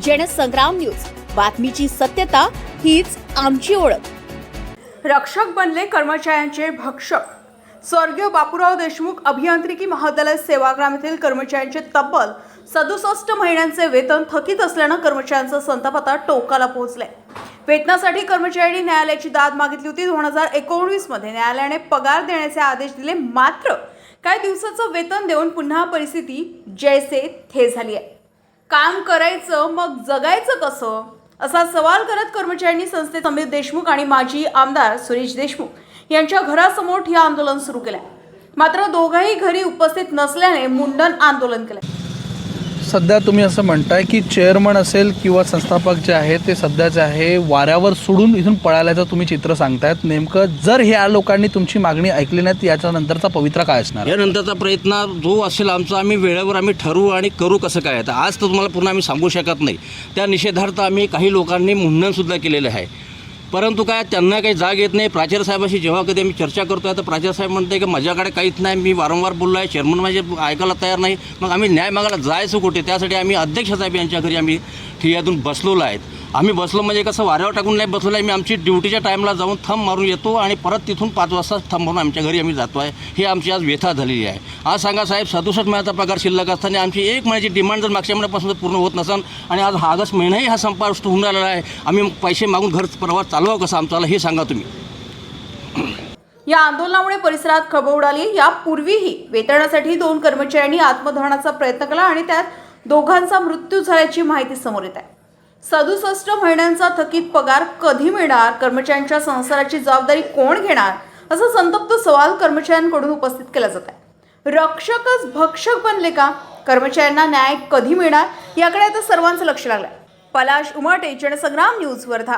Jansangram news, बातमीची सत्यता हीच आमची ओळख. रक्षक बनले कर्मचाऱ्यांचे भक्षक. स्वर्गीय बापूराव देशमुख अभियांत्रिकी महाविद्यालय सेवाग्राम येथील कर्मचाऱ्यांचे तब्बल 67 महिन्यांचे वेतन थकीत असल्यानं कर्मचाऱ्यांचा संताप आता टोकाला पोहोचलाय. वेतनासाठी कर्मचाऱ्यांनी न्यायालयाची दाद मागितली होती. 2019 मध्ये न्यायालयाने पगार देण्याचे आदेश दिले, मात्र काही दिवसाचं वेतन देऊन पुन्हा परिस्थिती जैसे थे झाली आहे. काम करायचं मग जगायचं कसं, असा सवाल करत कर्मचाऱ्यांनी संस्थेत समीर देशमुख आणि माजी आमदार सुरेश देशमुख यांच्या घरासमोर ठिय्या आंदोलन सुरू केलं. मात्र दोघंही घरी उपस्थित नसल्याने मुंडन आंदोलन केलं. सध्या तुम्ही असं म्हणताय की चेअरमन असेल किंवा संस्थापक जे आहे ते सध्याचे आहे वाऱ्यावर सोडून इथून पळाल्याचं तुम्ही चित्र सांगतायत. नेमकं जर ह्या लोकांनी तुमची मागणी ऐकली नाही तर याच्या नंतरचा पवित्रा काय असणार? यानंतरचा प्रयत्न जो असेल आमचा आम्ही वेळेवर आम्ही ठरवू आणि करू कसं काय. तर आज तर तुम्हाला पुन्हा आम्ही सांगू शकत नाही. त्या निषेधार्थ आम्ही काही लोकांनी मुंडनसुद्धा केलेलं आहे, परंतु काय त्यांना काही जाग येत नाही. प्राचार्य साहेबाशी जेव्हा कधी आम्ही चर्चा करतो आहे तर प्राचार्य साहेब म्हणते की माझ्याकडे काहीच नाही, मी वारंवार बोललो आहे, चेअरमन माझे ऐकायला तयार नाही. मग आम्ही न्याय मागायला जायचं कुठे? त्यासाठी आम्ही अध्यक्ष साहेब यांच्या घरी आम्ही ठिय्यातून बसलेलो आहेत. आम्ही बसलो म्हणजे कसं वाऱ्यावर टाकून नाही बसलो आहे. मी आमची ड्युटीच्या टाईमला जाऊन थंब मारून येतो आणि परत तिथून 5 वाजता थंब मारून आमच्या घरी आम्ही जातो आहे. ही आमची आज व्यथा झालेली आहे. आज सांगा साहेब, 67 महिन्याचा पगार शिल्लक असताना आमची 1 महिन्याची डिमांड जर मागच्या महिन्यापासून पूर्ण होत नसेल आणि आज हा ऑगस्ट महिनाही हा संपाष्ट होऊन राहिलेला आहे, आम्ही पैसे मागून घर प्रवास चालवावं कसं आमच्याला हे सांगा तुम्ही. या आंदोलनामुळे परिसरात खळबळ उडाली. यापूर्वीही वेतनासाठी 2 कर्मचाऱ्यांनी आत्मदहनाचा प्रयत्न केला आणि त्यात दोघांचा मृत्यू झाल्याची माहिती समोर येत आहे. 67 महिन्यांचा थकीत पगार कधी मिळणार? कर्मचाऱ्यांच्या संसाराची जबाबदारी कोण घेणार? असा संतप्त सवाल कर्मचाऱ्यांकडून उपस्थित केला जात आहे. रक्षकच भक्षक बनले का? कर्मचाऱ्यांना न्याय कधी मिळणार याकडे आता सर्वांचं लक्ष लागलं. पलाश उमाटे, जनसंग्राम न्यूज, वर्धा.